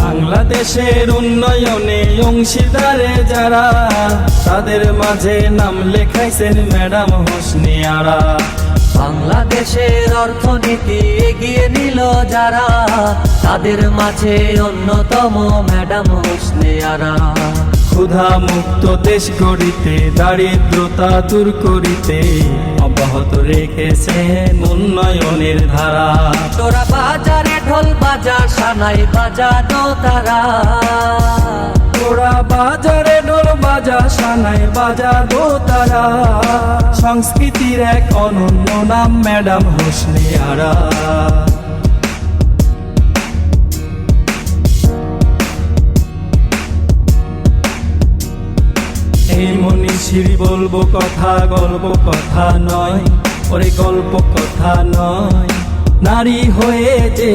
বাংলাদেশের উন্নয়নে অংশীদারে যারা, তাদের মাঝে নাম লেখাইছেন ম্যাডাম হোসনে আরা। বাংলাদেশের অর্থনীতি এগিয়ে নিল যারা, তাদের মাঝে অন্যতম ম্যাডাম হোসনে আরা। ক্ষুধা মুক্ত দেশ গড়িতে, দারিদ্রতা দূর করিতে অব্যাহত রেখেছেন উন্নয়নের ধারা। তোরা বাজারে ঢোল বাজা, সানাই বাজানো তারা। তোরা বাজারে ঢোল বাজা, সানাই বাজাবো তারা। সংস্কৃতির এক অনন্য নাম ম্যাডাম হোসনে আরা। এই মনীষীর বলবো কথা, গল্প কথা নয়, ওরে গল্প কথা নয়। নারী হয়ে যে